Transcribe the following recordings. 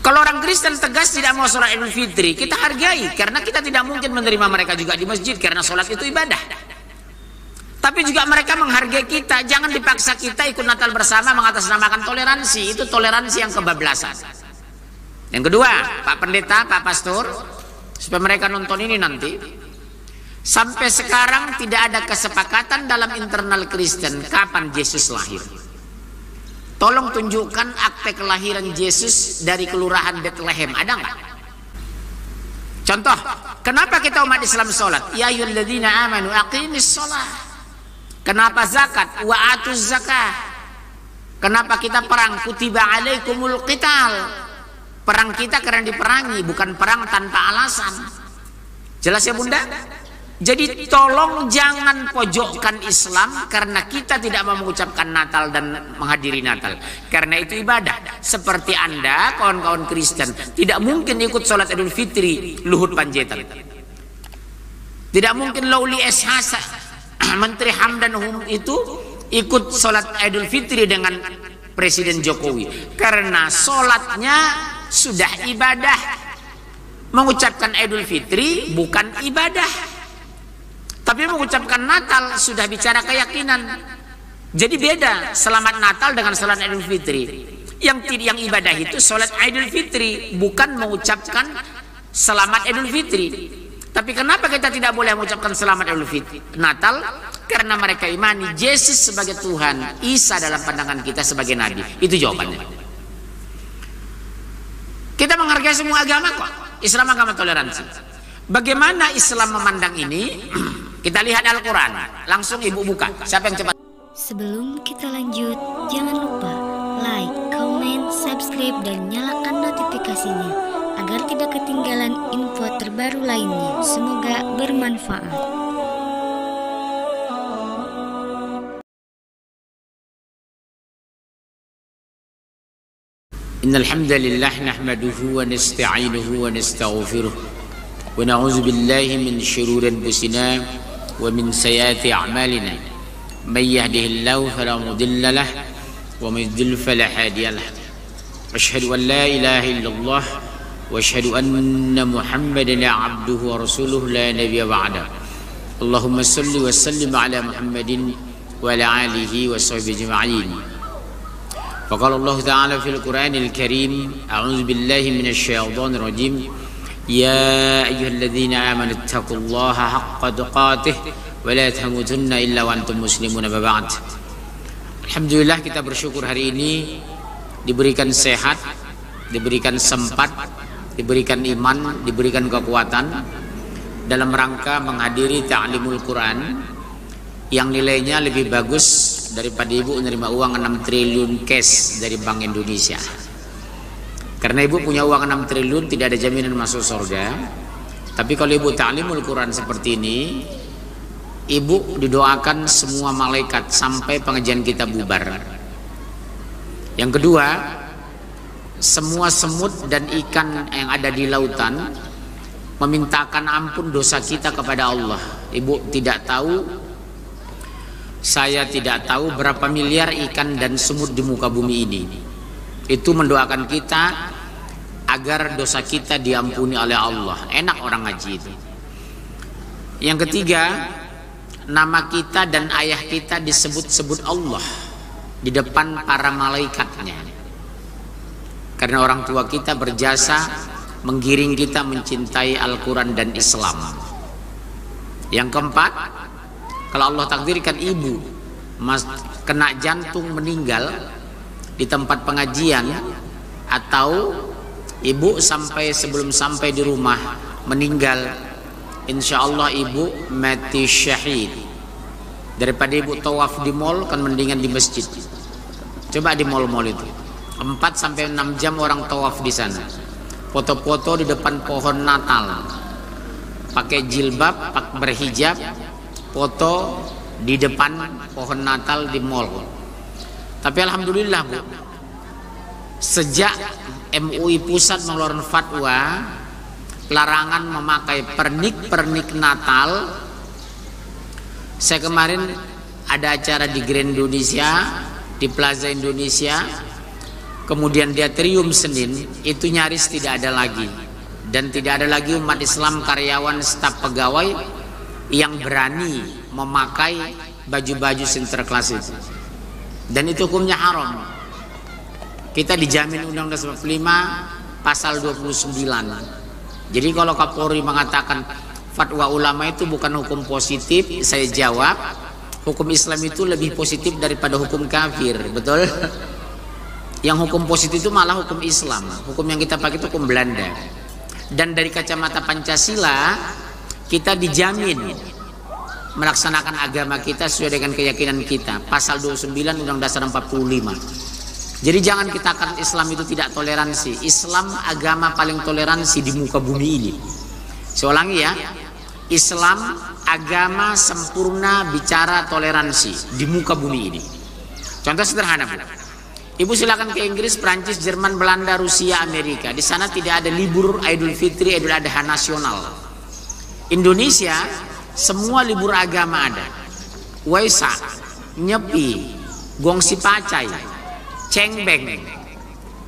Kalau orang Kristen tegas tidak mau sholat Idul Fitri, kita hargai, karena kita tidak mungkin menerima mereka juga di masjid, karena sholat itu ibadah. Tapi juga mereka menghargai kita. Jangan dipaksa kita ikut Natal bersama mengatasnamakan toleransi. Itu toleransi yang kebablasan. Yang kedua, Pak Pendeta, Pak Pastor, supaya mereka nonton ini nanti, sampai sekarang tidak ada kesepakatan dalam internal Kristen kapan Yesus lahir. Tolong tunjukkan akte kelahiran Yesus dari kelurahan Bethlehem, ada nggak? Contoh, kenapa kita umat Islam sholat? Ya ayyuhalladzina amanu aqimis sholat. Kenapa zakat? Wa atuz zakah. Kenapa kita perang? Kutiba alaikumul qital. Perang kita karena diperangi, bukan perang tanpa alasan. Jelas ya Bunda? Jadi tolong jangan pojokkan Islam karena kita tidak mau mengucapkan Natal dan menghadiri Natal. Karena itu ibadah. Seperti Anda, kawan-kawan Kristen, tidak mungkin ikut sholat Idul Fitri Luhut Panjaitan. Tidak mungkin Lauli SH, Menteri HAM dan HUM itu ikut sholat Idul Fitri dengan Presiden Jokowi. Karena sholatnya sudah ibadah. Mengucapkan Idul Fitri bukan ibadah. Tapi mengucapkan Natal sudah bicara keyakinan. Jadi beda selamat Natal dengan salat Idul Fitri. Yang ibadah itu salat Idul Fitri, bukan mengucapkan selamat Idul Fitri. Tapi kenapa kita tidak boleh mengucapkan selamat Idul Fitri Natal? Karena mereka imani Yesus sebagai Tuhan, Isa dalam pandangan kita sebagai Nabi. Itu jawabannya. Kita menghargai semua agama kok. Islam agama toleransi. Bagaimana Islam memandang ini? Kita lihat Al-Quran. Langsung ibu buka. Siapa yang cepat? Sebelum kita lanjut, jangan lupa like, comment, subscribe, dan nyalakan notifikasinya agar tidak ketinggalan info terbaru lainnya. Semoga bermanfaat. Innal hamdalillah nahmaduhu wa nasta'inuhu wa nastaghfiruh wa na'udzu billahi min shururi anfusina wa min sayyiati a'malina may yahdihillahu fala mudilla lahu wa may yudlil fala hadiya lahu asyhadu an la ilaha illallah wa asyhadu anna muhammadan abduhu wa rasuluhu la nabiyya ba'da. Allahumma shalli wa sallim ala Muhammadin wa ala alihi wa sahbihi ajma'in. Faqala Allah ta'ala fil Qur'anil Karim, a'udzu billahi minasy syaithanir rajim. Ya ayyuhalladzina amanu taqullaha haqqa tuqatih wa la tamutunna illa wa antum muslimun. Ba'd. Alhamdulillah, kita bersyukur hari ini diberikan sehat, diberikan sempat, diberikan iman, diberikan kekuatan dalam rangka menghadiri ta'limul Quran yang nilainya lebih bagus daripada ibu menerima uang 6 triliun cash dari Bank Indonesia. Karena ibu punya uang 6 triliun tidak ada jaminan masuk surga. Tapi kalau ibu ta'limul Quran seperti ini, ibu didoakan semua malaikat sampai pengajian kita bubar. Yang kedua, semua semut dan ikan yang ada di lautan memintakan ampun dosa kita kepada Allah. Ibu tidak tahu, saya tidak tahu berapa miliar ikan dan semut di muka bumi ini. Itu mendoakan kita agar dosa kita diampuni oleh Allah. Enak orang ngaji itu. Yang ketiga, nama kita dan ayah kita disebut-sebut Allah di depan para malaikatnya. Karena orang tua kita berjasa menggiring kita mencintai Al-Quran dan Islam. Yang keempat, kalau Allah takdirkan ibu kena jantung meninggal di tempat pengajian, atau ibu sebelum sampai di rumah meninggal, insya Allah ibu mati syahid. Daripada ibu tawaf di mall, kan mendingan di masjid. Coba di mall-mall itu 4-6 jam orang tawaf di sana, foto-foto di depan pohon Natal, pakai jilbab, berhijab, foto di depan pohon Natal di mall. Tapi alhamdulillah Bu, sejak MUI pusat mengeluarkan fatwa larangan memakai pernik-pernik Natal, saya kemarin ada acara di Grand Indonesia, di Plaza Indonesia, kemudian dia trium Senin, itu nyaris tidak ada lagi. Dan tidak ada lagi umat Islam, karyawan, staf, pegawai yang berani memakai baju-baju sinterklas itu. Dan itu hukumnya haram. Kita dijamin Undang-Undang 45 pasal 29. Jadi kalau Kapolri mengatakan fatwa ulama itu bukan hukum positif, saya jawab hukum Islam itu lebih positif daripada hukum kafir, betul? Yang hukum positif itu malah hukum Islam. Hukum yang kita pakai itu hukum Belanda. Dan dari kacamata Pancasila, kita dijamin melaksanakan agama kita sesuai dengan keyakinan kita. Pasal 29 Undang Dasar 45. Jadi jangan kita katakan Islam itu tidak toleransi. Islam agama paling toleransi di muka bumi ini. Saya ulangi ya. Islam agama sempurna bicara toleransi di muka bumi ini. Contoh sederhana, Bu. Ibu silakan ke Inggris, Prancis, Jerman, Belanda, Rusia, Amerika. Di sana tidak ada libur Idul Fitri, Idul Adha nasional. Indonesia semua libur agama ada. Waisak, Nyepi, Gongsi Pacai, Cengbeng,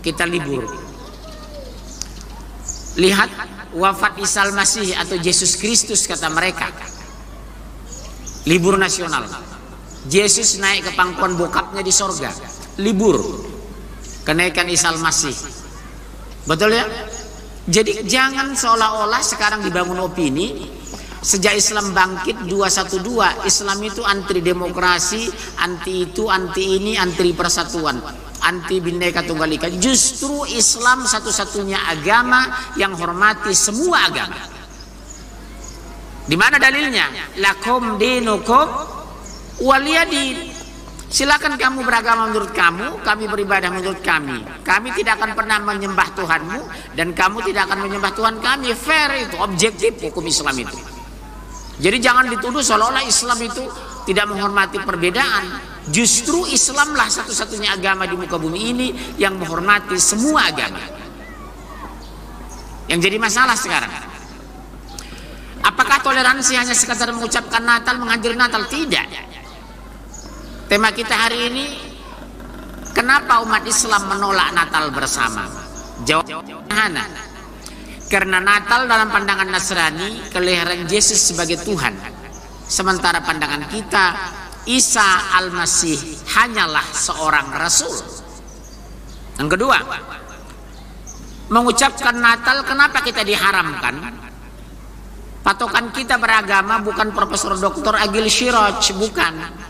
kita libur. Lihat wafat Isa Al-Masih atau Yesus Kristus kata mereka, libur nasional. Yesus naik ke pangkuan bokapnya di sorga, libur. Kenaikan Isa Al-Masih, betul ya? Jadi jangan seolah-olah sekarang dibangun opini sejak Islam bangkit 212 Islam itu anti demokrasi, anti itu, anti ini, anti persatuan, anti Bhinneka Tunggal Ika. Justru Islam satu-satunya agama yang hormati semua agama. Di mana dalilnya? Lakum dinukum waliyadin. Silakan kamu beragama menurut kamu, kami beribadah menurut kami. Kami tidak akan pernah menyembah Tuhanmu dan kamu tidak akan menyembah Tuhan kami. Fair itu, objektif hukum Islam itu. Jadi jangan dituduh seolah-olah Islam itu tidak menghormati perbedaan. Justru Islamlah satu-satunya agama di muka bumi ini yang menghormati semua agama. Yang jadi masalah sekarang, apakah toleransi hanya sekadar mengucapkan Natal, menghadiri Natal? Tidak. Tema kita hari ini, kenapa umat Islam menolak Natal bersama? Jawabannya, karena Natal dalam pandangan Nasrani kelahiran Yesus sebagai Tuhan. Sementara pandangan kita, Isa Al-Masih hanyalah seorang Rasul. Yang kedua, mengucapkan Natal kenapa kita diharamkan? Patokan kita beragama bukan Profesor Dr. Agil Siraj, bukan.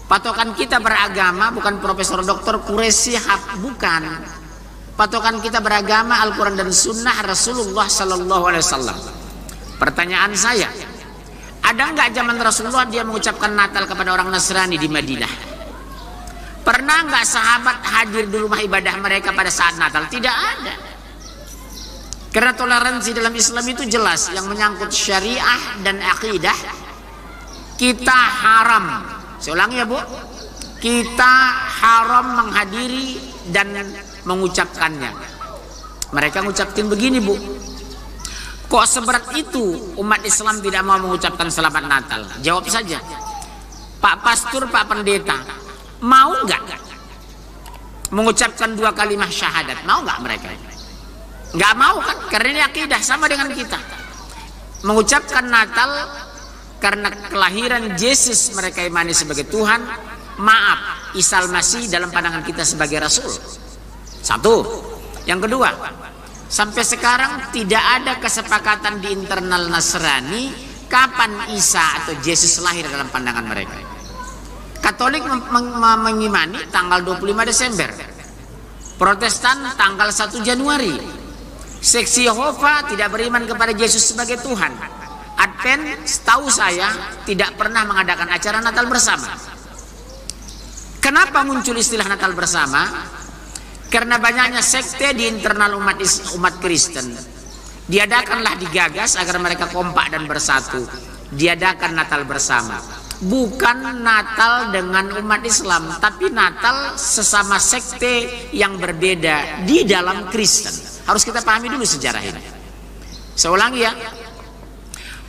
Patokan kita beragama bukan Profesor Dr. Quraisy Shihab, bukan. Patokan kita beragama Al-Quran dan Sunnah Rasulullah Sallallahu Alaihi Wasallam. Pertanyaan saya, ada nggak zaman Rasulullah dia mengucapkan Natal kepada orang Nasrani di Madinah? Pernah nggak sahabat hadir di rumah ibadah mereka pada saat Natal? Tidak ada. Karena toleransi dalam Islam itu jelas, yang menyangkut syariah dan akidah kita haram. Saya ulangi ya Bu, kita haram menghadiri dan mengucapkannya. Mereka mengucapkan begini Bu, kok seberat itu umat Islam tidak mau mengucapkan selamat Natal? Jawab saja, Pak Pastor, Pak Pendeta, mau nggak mengucapkan 2 kalimat syahadat? Mau nggak mereka? Nggak mau kan? Karena ini akidah sama dengan kita. Mengucapkan Natal karena kelahiran Yesus mereka imani sebagai Tuhan. Maaf, Isa Al-Masih dalam pandangan kita sebagai Rasul. Satu. Yang kedua, sampai sekarang tidak ada kesepakatan di internal Nasrani kapan Isa atau Yesus lahir dalam pandangan mereka. Katolik mengimani tanggal 25 Desember, Protestan tanggal 1 Januari, Seksi Yehova tidak beriman kepada Yesus sebagai Tuhan. Advent setahu saya tidak pernah mengadakan acara Natal bersama. Kenapa muncul istilah Natal bersama? Karena banyaknya sekte di internal umat Kristen. Diadakanlah, digagas agar mereka kompak dan bersatu. Diadakan Natal bersama. Bukan Natal dengan umat Islam, tapi Natal sesama sekte yang berbeda di dalam Kristen. Harus kita pahami dulu sejarah ini. Saya ulangi ya.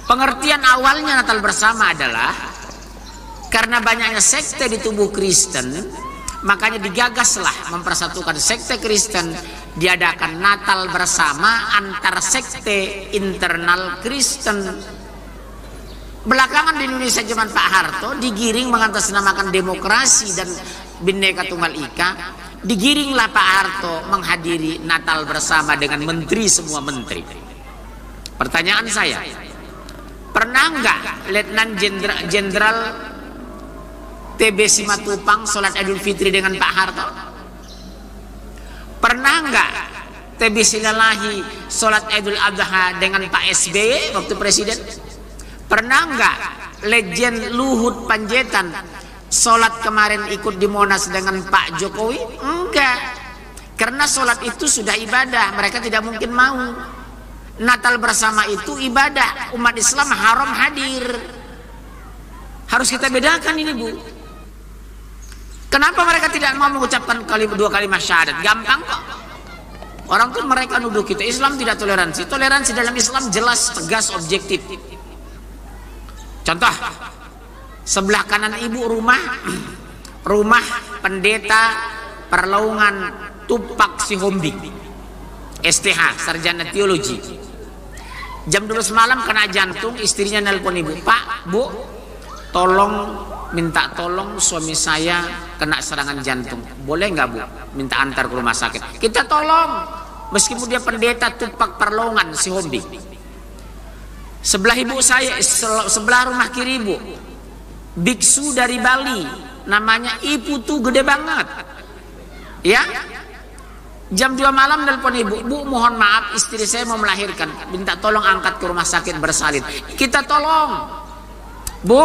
Pengertian awalnya Natal bersama adalah karena banyaknya sekte di tubuh Kristen, Makanya digagaslah mempersatukan sekte Kristen, diadakan Natal bersama antar sekte internal Kristen. Belakangan di Indonesia zaman Pak Harto digiring mengatasnamakan demokrasi dan Bhinneka Tunggal Ika, digiringlah Pak Harto menghadiri Natal bersama dengan menteri, semua menteri. Pertanyaan saya, pernah enggak Letnan Jenderal TB Simatupang sholat Idul Fitri dengan Pak Harto? Pernah enggak TB Silalahi sholat Idul Adha dengan Pak SBY waktu presiden? Pernah enggak Legend Luhut Panjaitan sholat kemarin ikut di Monas dengan Pak Jokowi? Enggak, karena sholat itu sudah ibadah, mereka tidak mungkin mau. Natal bersama itu ibadah, umat Islam haram hadir. Harus kita bedakan ini, Bu. Kenapa mereka tidak mau mengucapkan dua kalimat syahadat? Gampang kok. Orang tuh mereka nuduh kita Islam tidak toleransi. Toleransi dalam Islam jelas, tegas, objektif. Contoh, sebelah kanan ibu rumah pendeta Perlaungan Tupak Sihombing, STH, sarjana teologi. Jam 12 malam kena jantung, istrinya nelpon ibu, Pak, Bu, minta tolong suami saya kena serangan jantung, boleh nggak Bu minta antar ke rumah sakit? Kita tolong, meskipun dia pendeta Tupak Perlaungan Sihombing. Sebelah ibu saya, sebelah rumah kiri ibu, biksu dari Bali, namanya Ipu tuh gede banget, ya. Jam 2 malam nelpon ibu, Bu, mohon maaf istri saya mau melahirkan, minta tolong angkat ke rumah sakit bersalin. Kita tolong, Bu,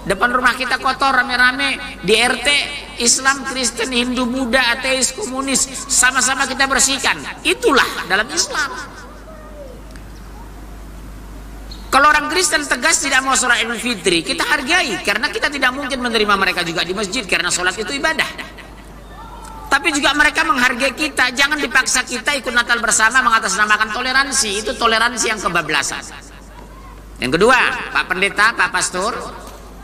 depan rumah kita kotor rame-rame, di RT Islam, Kristen, Hindu, Buddha, ateis, komunis, sama-sama kita bersihkan. Itulah dalam Islam. Kalau orang Kristen tegas tidak mau sholat Idul Fitri, kita hargai, karena kita tidak mungkin menerima mereka juga di masjid, karena sholat itu ibadah. Tapi juga mereka menghargai kita. Jangan dipaksa kita ikut Natal bersama mengatasnamakan toleransi. Itu toleransi yang kebablasan. Yang kedua, Pak Pendeta, Pak Pastor,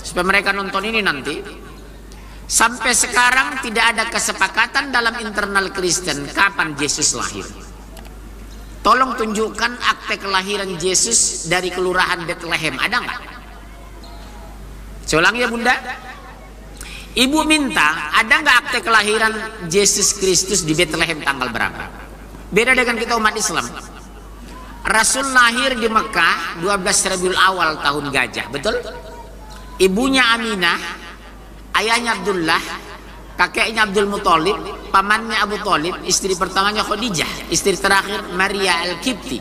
supaya mereka nonton ini nanti, sampai sekarang tidak ada kesepakatan dalam internal Kristen kapan Yesus lahir. Tolong tunjukkan akte kelahiran Yesus dari kelurahan Bethlehem, ada nggak? Saya ulangi ya Bunda, Ibu minta ada nggak akte kelahiran Yesus Kristus di Bethlehem tanggal berapa? Beda dengan kita umat Islam. Rasul lahir di Mekah 12 Rabiul Awal tahun gajah, betul? Ibunya Aminah, ayahnya Abdullah, kakeknya Abdul Muthalib, pamannya Abu Thalib, istri pertamanya Khadijah, istri terakhir Maria Al-Qibti,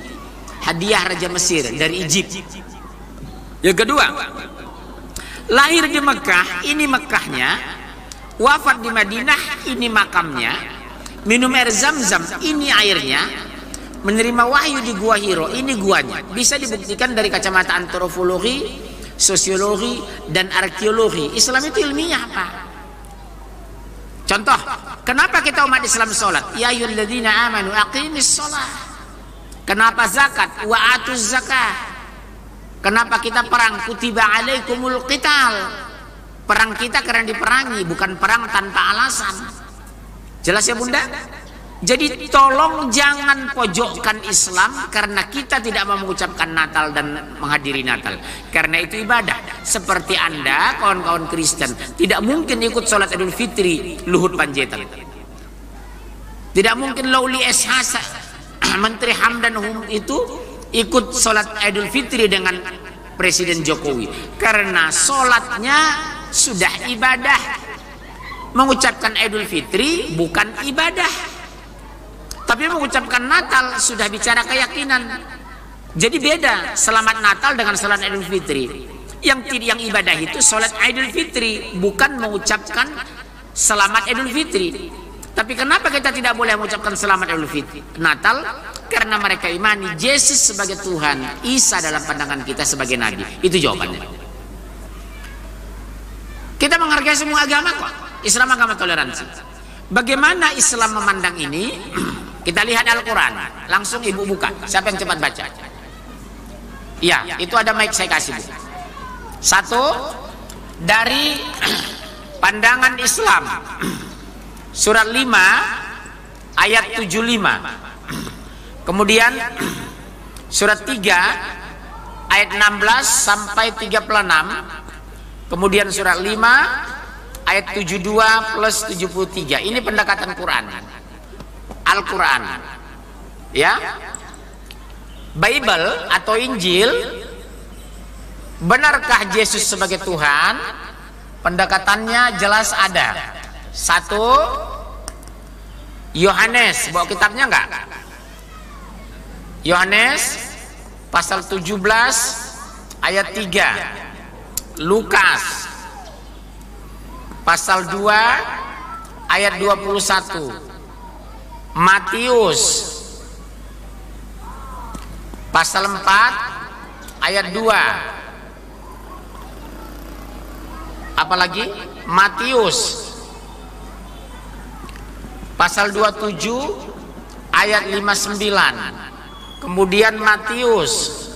hadiah Raja Mesir dari Egypt. Yang kedua, lahir di Mekah, ini Mekahnya, wafat di Madinah, ini makamnya, minum air Zam-Zam, ini airnya, menerima wahyu di Gua Hiro, ini guanya. Bisa dibuktikan dari kacamata antropologi, sosiologi, dan arkeologi. Islam itu ilmiah apa? Contoh, kenapa kita umat Islam sholat? Ya ayyuhalladzina amanu aqimis sholat. Kenapa zakat? Wa atuz zakah. Kenapa kita perang? Kutiba alaikumul qital. Perang kita karena diperangi, bukan perang tanpa alasan. Jelas ya Bunda? Jadi tolong jangan pojokkan Islam karena kita tidak mau mengucapkan Natal dan menghadiri Natal. Karena itu ibadah. Seperti Anda, kawan-kawan Kristen, tidak mungkin ikut sholat Idul Fitri Luhut Panjaitan. Tidak mungkin Lauli SH, Menteri HAM dan HUM itu ikut sholat Idul Fitri dengan Presiden Jokowi, karena sholatnya sudah ibadah. Mengucapkan Idul Fitri bukan ibadah, tapi mengucapkan Natal sudah bicara keyakinan. Jadi beda selamat Natal dengan sholat Idul Fitri. Yang ibadah itu sholat Idul Fitri, bukan mengucapkan selamat Idul Fitri. Tapi kenapa kita tidak boleh mengucapkan selamat Idul Fitri Natal? Karena mereka imani Yesus sebagai Tuhan, Isa dalam pandangan kita sebagai Nabi. Itu jawabannya. Kita menghargai semua agama kok. Islam agama toleransi. Bagaimana Islam memandang ini? Kita lihat Al-Quran. Langsung ibu buka. Siapa yang cepat baca? Ya, itu ada mic saya kasih, Bu. Satu, dari pandangan Islam. surat 5 ayat 75. Kemudian surat 3 ayat 16 sampai 36. Kemudian surat 5 ayat 72 plus 73. Ini pendekatan Quran. Al-Quran. Ya. Bible atau Injil, benarkah Yesus sebagai Tuhan? Pendekatannya jelas ada. 1, Yohanes, bawa kitabnya enggak? Yohanes pasal 17 ayat 3. Lukas pasal 2 ayat 21. Matius pasal 4 ayat 2. Apalagi? Matius pasal 27 ayat 59. Kemudian Matius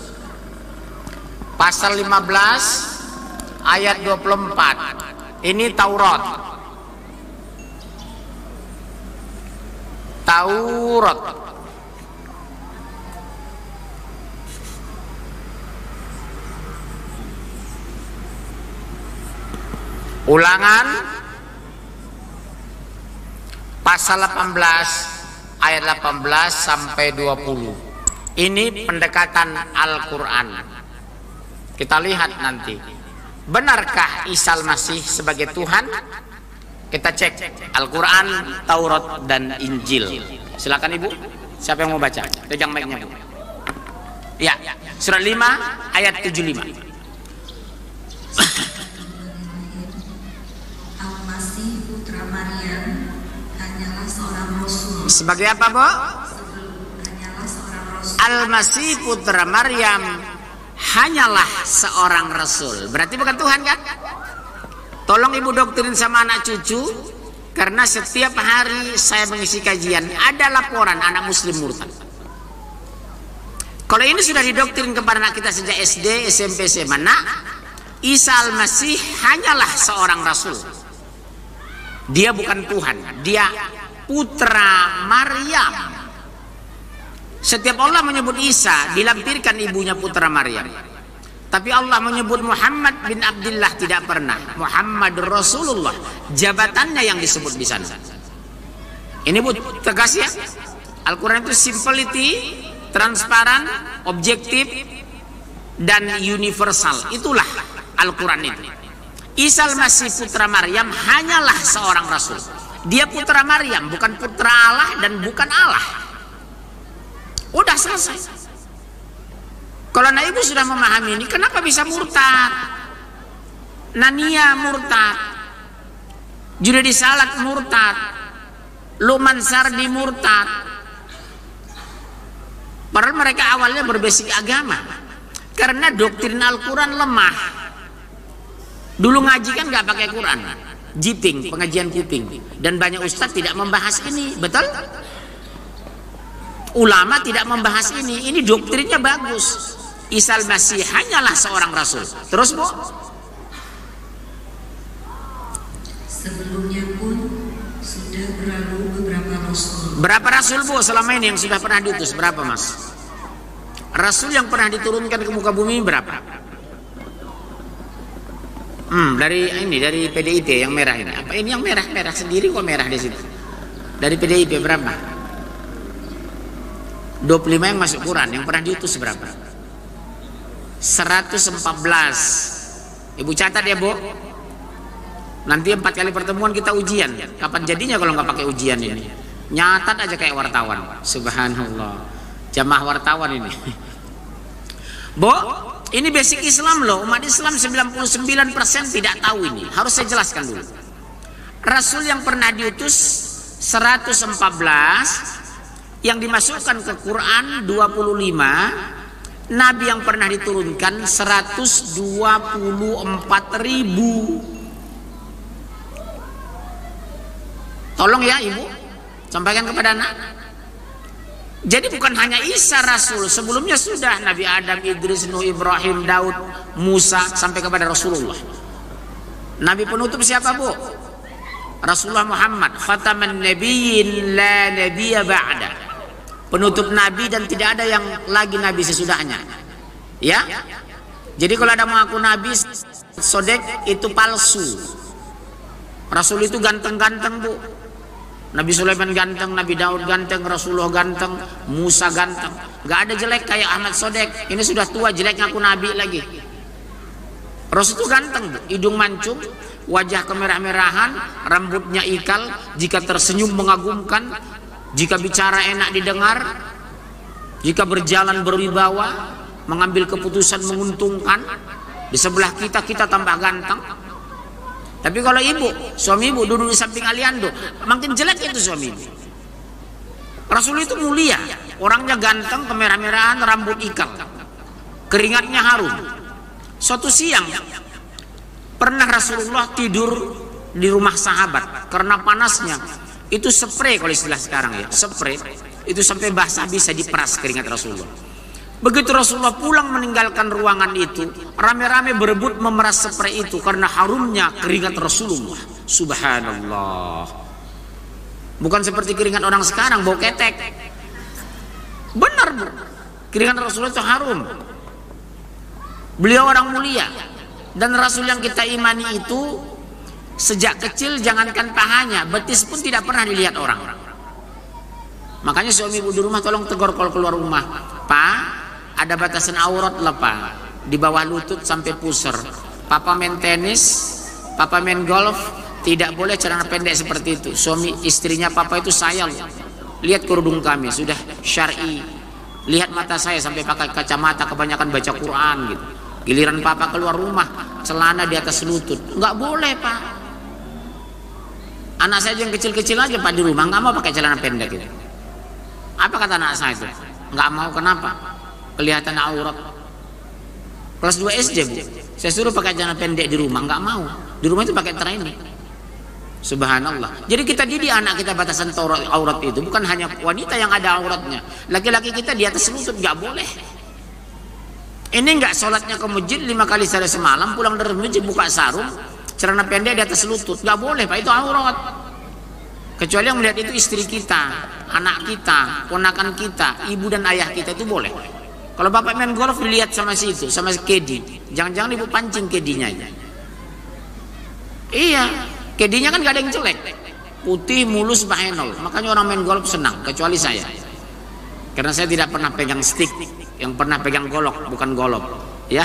pasal 15 ayat 24. Ini Taurat. Ulangan pasal 18 ayat 18 sampai 20. Ini pendekatan Al-Quran. Kita lihat nanti, benarkah Isa Al-Masih sebagai Tuhan? Kita cek Al-Quran, Taurat, dan Injil. Silakan Ibu, siapa yang mau baca? Pegang mic-nya Bu. Ya, surat 5 ayat 75. Al-Masih putra Maryam hanyalah seorang rasul. Sebagai apa, Bu? Hanyalah seorang rasul. Al-Masih putra Maryam hanyalah seorang rasul. Berarti bukan Tuhan kan? Tolong Ibu doktrin sama anak cucu, karena setiap hari saya mengisi kajian ada laporan anak muslim murtad. Kalau ini sudah didoktrin kepada anak kita sejak SD, SMP, SMA, nak, Isa Al-Masih hanyalah seorang rasul. Dia bukan Tuhan, dia putra Maryam. Setiap Allah menyebut Isa, dilampirkan ibunya putra Maryam. Tapi Allah menyebut Muhammad bin Abdullah tidak pernah. Muhammad Rasulullah, jabatannya yang disebut di sana. Ini Bu, tegas ya. Al-Quran itu simplicity, transparan, objektif, dan universal. Itulah Al-Quran itu. Isa Al-Masih putra Maryam hanyalah seorang rasul. Dia putra Maryam, bukan putra Allah dan bukan Allah. Udah selesai. Kalau anak Ibu sudah memahami ini, kenapa bisa murtad? Nania murtad, Junedi Salat murtad, Luqman Sardi murtad. Padahal mereka awalnya berbasik agama, karena doktrin Al-Quran lemah. Dulu ngaji kan nggak pakai Quran, jiping, pengajian kuping, dan banyak ustadz tidak membahas ini, betul? Ulama tidak membahas ini. Ini doktrinnya bagus. Isa Al-Masih hanyalah seorang rasul. Terus Bu? Sebelumnya pun sudah berlalu beberapa rasul. Berapa rasul Bu selama ini yang sudah pernah diutus? Berapa Mas? Rasul yang pernah diturunkan ke muka bumi berapa? Dari PDIP yang merah ini. Apa ini yang merah sendiri kok merah di situ? Dari PDIP berapa? 25 yang masuk Quran. Yang pernah diutus berapa? 114. Ibu catat ya Bu. Nanti 4 kali pertemuan kita ujian. Kapan jadinya kalau nggak pakai ujian ini? Nyatat aja kayak wartawan. Subhanallah. Jamaah wartawan ini. Bu, ini basic Islam loh. Umat Islam 99% tidak tahu ini. Harus saya jelaskan dulu. Rasul yang pernah diutus 114, yang dimasukkan ke Quran 25. Nabi yang pernah diturunkan 124.000. Tolong ya Ibu, sampaikan kepada anak. Jadi bukan hanya Isa Rasul, sebelumnya sudah Nabi Adam, Idris, Nuh, Ibrahim, Daud, Musa, sampai kepada Rasulullah. Nabi penutup siapa Bu? Rasulullah Muhammad khataman nabiyyin la nabiyya ba'da, penutup nabi dan tidak ada yang lagi nabi sesudahnya. Ya, jadi kalau ada mengaku nabi sodek itu palsu. Rasul itu ganteng-ganteng bu, Nabi Sulaiman ganteng, Nabi Daud ganteng, Rasulullah ganteng, Musa ganteng, nggak ada jelek kayak Ahmad Sodek. Ini sudah tua jelek ngaku nabi lagi. Rasul itu ganteng bu, hidung mancung, wajah kemerah-merahan, rambutnya ikal, jika tersenyum mengagumkan, jika bicara enak didengar, jika berjalan berwibawa, mengambil keputusan menguntungkan. Di sebelah kita tambah ganteng. Tapi kalau ibu, suami ibu duduk di samping Aliando, makin jelek itu suami ibu. Rasul itu mulia, orangnya ganteng, kemerah-merahan, rambut ikal, keringatnya harum. Suatu siang pernah Rasulullah tidur di rumah sahabat karena panasnya itu spray, kalau istilah sekarang ya, spray itu sampai basah bisa diperas keringat Rasulullah. Begitu Rasulullah pulang meninggalkan ruangan itu, rame-rame berebut memeras spray itu karena harumnya keringat Rasulullah. Subhanallah. Bukan seperti keringat orang sekarang bau ketek. Benar bu, keringat Rasulullah itu harum. Beliau orang mulia, dan Rasul yang kita imani itu sejak kecil jangankan pahanya, betis pun tidak pernah dilihat orang. Makanya suami ibu di rumah tolong tegur kalau keluar rumah, Pak, ada batasan aurat lah Pak, di bawah lutut sampai pusar. Papa main tenis, papa main golf, tidak boleh celana pendek seperti itu. Suami istrinya papa itu saya loh. Lihat kerudung kami sudah syar'i. Lihat mata saya sampai pakai kacamata, kebanyakan baca Quran gitu. Giliran papa keluar rumah, celana di atas lutut, nggak boleh Pak. Anak saya yang kecil-kecil aja Pak di rumah nggak mau pakai celana pendek gitu. Apa kata anak saya itu? Nggak mau, kenapa? Kelihatan aurat. Kelas 2 SD bu, saya suruh pakai celana pendek di rumah, nggak mau. Di rumah itu pakai training. Subhanallah. Jadi kita didik anak kita batasan aurat itu bukan hanya wanita yang ada auratnya, laki-laki kita di atas lutut nggak boleh. Ini nggak sholatnya ke masjid 5 kali sehari semalam, pulang dari masjid buka sarung, celana pendek di atas lutut, nggak boleh Pak, itu aurat. Kecuali yang melihat itu istri kita, anak kita, ponakan kita, ibu dan ayah kita, itu boleh. Kalau bapak main golf dilihat sama si itu, sama si kedi, jangan-jangan ibu pancing kedinya aja. Iya, kedinya kan gak ada yang jelek, putih mulus bahenol, makanya orang main golf senang. Kecuali saya, karena saya tidak pernah pegang stick, yang pernah pegang golok bukan golok ya.